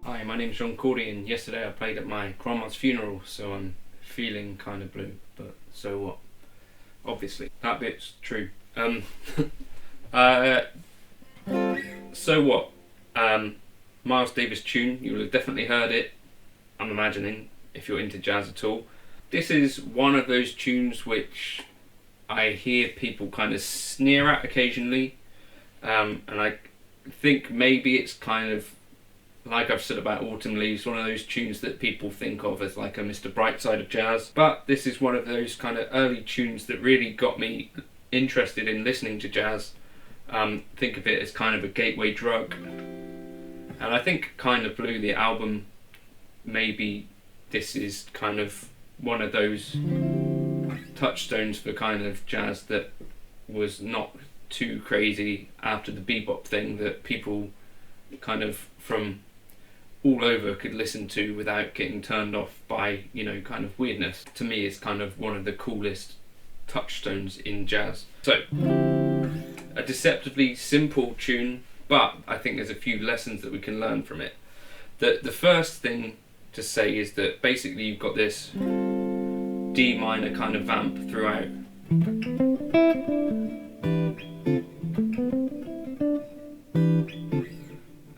Hi, my name's Dorian. Yesterday I played at my grandma's funeral, so I'm feeling kind of blue, but so what? Obviously, that bit's true. So what? Miles Davis tune, you will have definitely heard it, I'm imagining, if you're into jazz at all. This is one of those tunes which I hear people kind of sneer at occasionally, and I think maybe it's kind of, like I've said about Autumn Leaves, one of those tunes that people think of as like a Mr. Brightside of jazz. But this is one of those kind of early tunes that really got me interested in listening to jazz. Think of it as kind of a gateway drug. And I think Kind of Blue, the album, maybe this is kind of one of those touchstones for kind of jazz that was not too crazy after the bebop thing that people kind of from all over could listen to without getting turned off by, you know, kind of weirdness. To me, it's kind of one of the coolest touchstones in jazz. So, a deceptively simple tune, but I think there's a few lessons that we can learn from it. The first thing to say is that basically you've got this D minor kind of vamp throughout.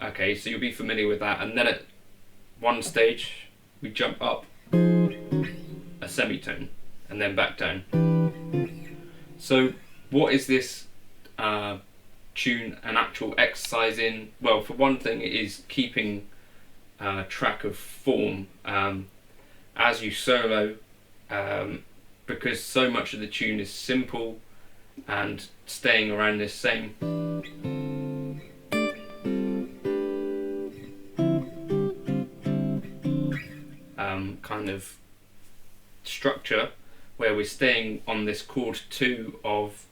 Okay, so you'll be familiar with that, and then at one stage we jump up a semitone and then back down. So what is this tune an actual exercise in? Well, for one thing, it is keeping track of form as you solo, because so much of the tune is simple and staying around this same kind of structure, where we're staying on this chord 2 of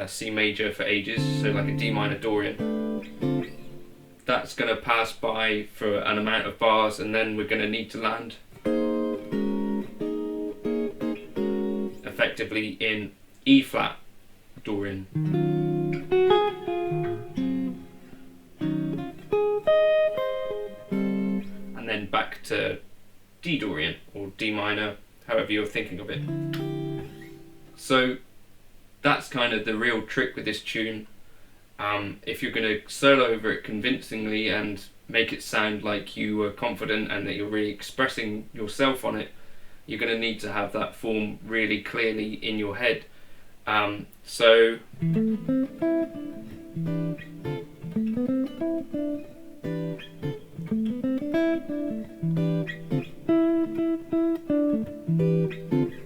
C major for ages, so like a D minor Dorian. That's going to pass by for an amount of bars, and then we're going to need to land effectively in E flat Dorian. And then back to D Dorian, or D minor, however you're thinking of it. So that's kind of the real trick with this tune. If you're going to solo over it convincingly and make it sound like you are confident and that you're really expressing yourself on it, you're going to need to have that form really clearly in your head. So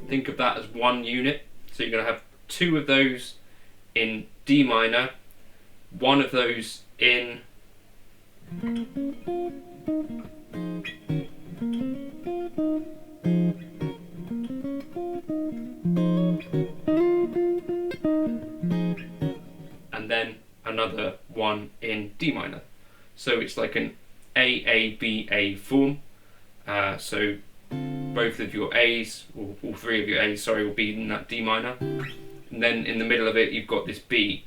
think of that as one unit. So you're going to have 2 of those in D minor, 1 of those in and then another 1 in D minor. So it's like an A-A-B-A form. So both of your A's, or all 3 of your A's, sorry, will be in that D minor. And then in the middle of it, you've got this B.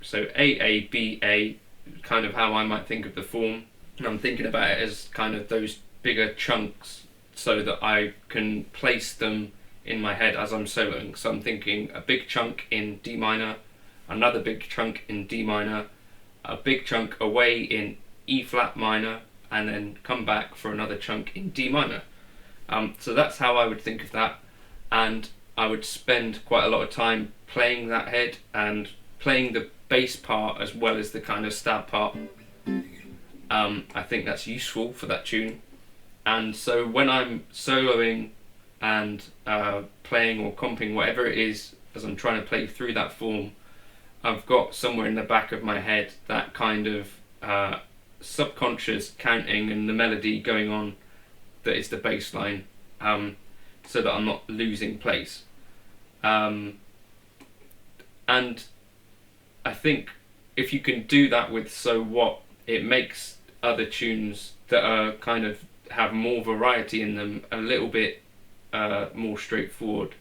So A-A-B-A, kind of how I might think of the form. And I'm thinking about it as kind of those bigger chunks so that I can place them in my head as I'm soloing. So I'm thinking a big chunk in D minor, another big chunk in D minor, a big chunk away in E flat minor, and then come back for another chunk in D minor. So that's how I would think of that, and I would spend quite a lot of time playing that head and playing the bass part as well as the kind of stab part. I think that's useful for that tune. And so when I'm soloing and playing or comping, whatever it is, as I'm trying to play through that form, I've got somewhere in the back of my head that kind of subconscious counting and the melody going on that is the bass line, so that I'm not losing place. And I think if you can do that with So What, it makes other tunes that are kind of have more variety in them a little bit more straightforward,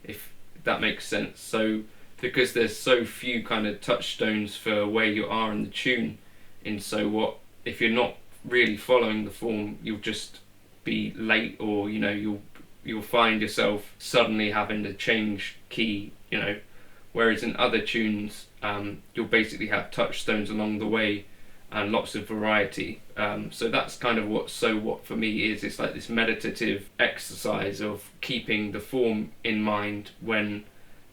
if that makes sense. So because there's so few kind of touchstones for where you are in the tune in So What, if you're not really following the form, you'll just be late, or you'll find yourself suddenly having to change key, whereas in other tunes you'll basically have touchstones along the way and lots of variety. So that's kind of what So What for me is. It's like this meditative exercise of keeping the form in mind when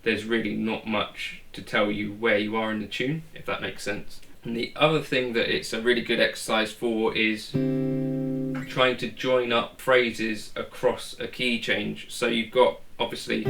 there's really not much to tell you where you are in the tune, if that makes sense. And the other thing that it's a really good exercise for is trying to join up phrases across a key change. So you've got, obviously,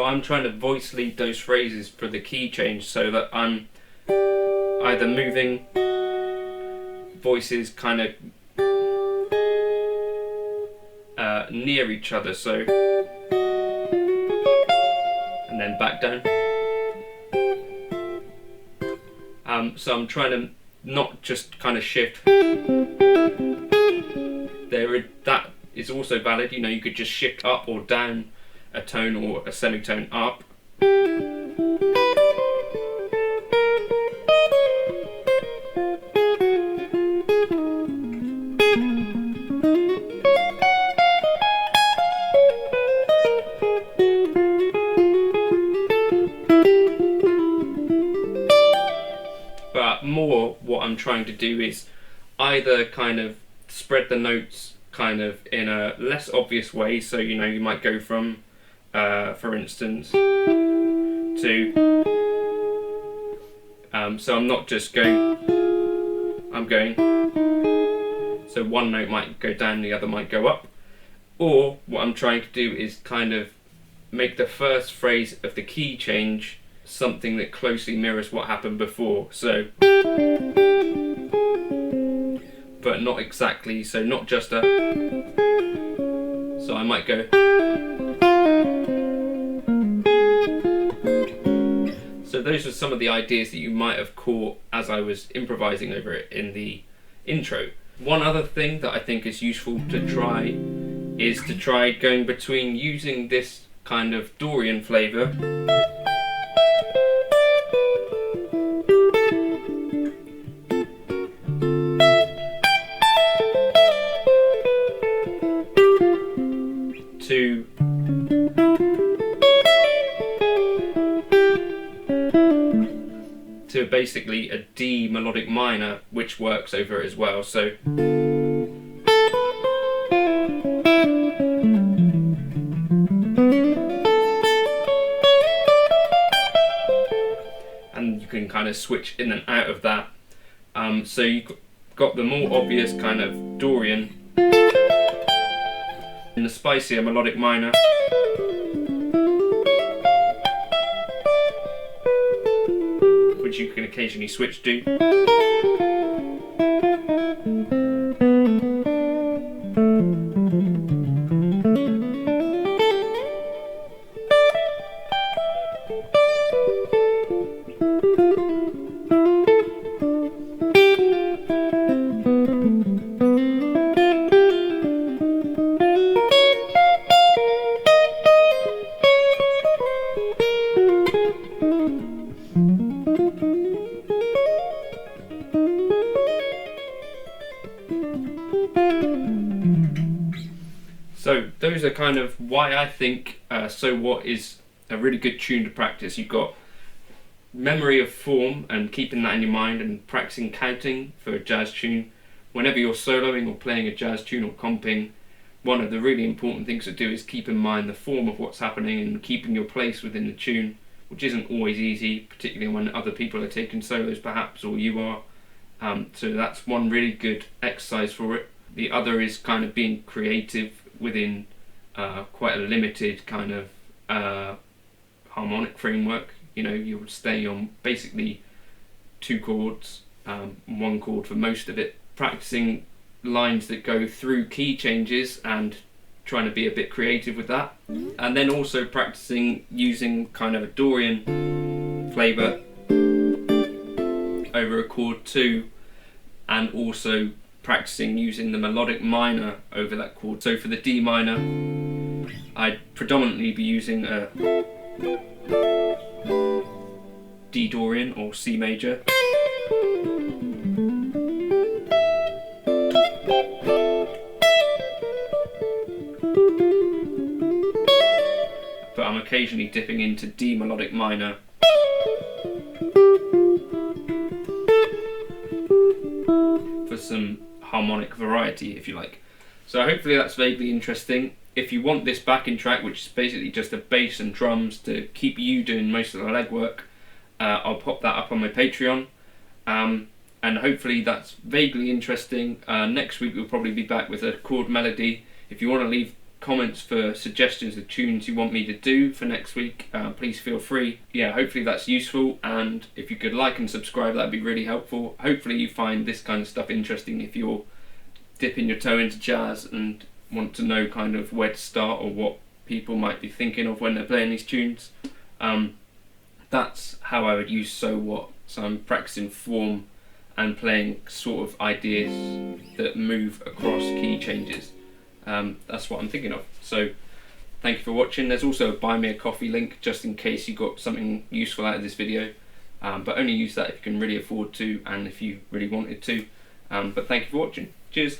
I'm trying to voice lead those phrases for the key change so that I'm either moving voices kind of near each other, so, and then back down. So I'm trying to not just kind of shift. That is also valid, you could just shift up or down a tone or a semitone up, more what I'm trying to do is either kind of spread the notes kind of in a less obvious way, so you know, you might go from for instance to so I'm not just going, I'm going, so one note might go down, the other might go up. Or what I'm trying to do is kind of make the first phrase of the key change something that closely mirrors what happened before. So, but not exactly, so not just a, so I might go, so those are some of the ideas that you might have caught as I was improvising over it in the intro. One other thing that I think is useful to try is to try going between using this kind of Dorian flavour to basically a D melodic minor, which works over it as well. So and you can kind of switch in and out of that. So you've got the more obvious kind of Dorian in the spicier melodic minor, which you can occasionally switch to. So those are kind of why I think So What is a really good tune to practice. You've got memory of form and keeping that in your mind, and practicing counting for a jazz tune. Whenever you're soloing or playing a jazz tune or comping, one of the really important things to do is keep in mind the form of what's happening and keeping your place within the tune, which isn't always easy, particularly when other people are taking solos perhaps, or you are. So that's one really good exercise for it. The other is kind of being creative within quite a limited kind of harmonic framework. You know, you would stay on basically two chords, one chord for most of it, practicing lines that go through key changes and trying to be a bit creative with that. And then also practicing using kind of a Dorian flavour over a chord too, and also practicing using the melodic minor over that chord. So for the D minor, I'd predominantly be using a D Dorian or C major. But I'm occasionally dipping into D melodic minor. For some harmonic variety, if you like. So hopefully that's vaguely interesting. If you want this backing track, which is basically just a bass and drums to keep you doing most of the legwork, I'll pop that up on my Patreon. And hopefully that's vaguely interesting. Next week we'll probably be back with a chord melody. If you want to leave comments for suggestions of tunes you want me to do for next week, please feel free. Yeah, hopefully that's useful, and if you could like and subscribe, that'd be really helpful. Hopefully you find this kind of stuff interesting if you're dipping your toe into jazz and want to know kind of where to start or what people might be thinking of when they're playing these tunes. That's how I would use So What. So I'm practicing form and playing sort of ideas that move across key changes. That's what I'm thinking of. So thank you for watching. There's also a buy me a coffee link just in case you got something useful out of this video, but only use that if you can really afford to and if you really wanted to. But thank you for watching. Cheers.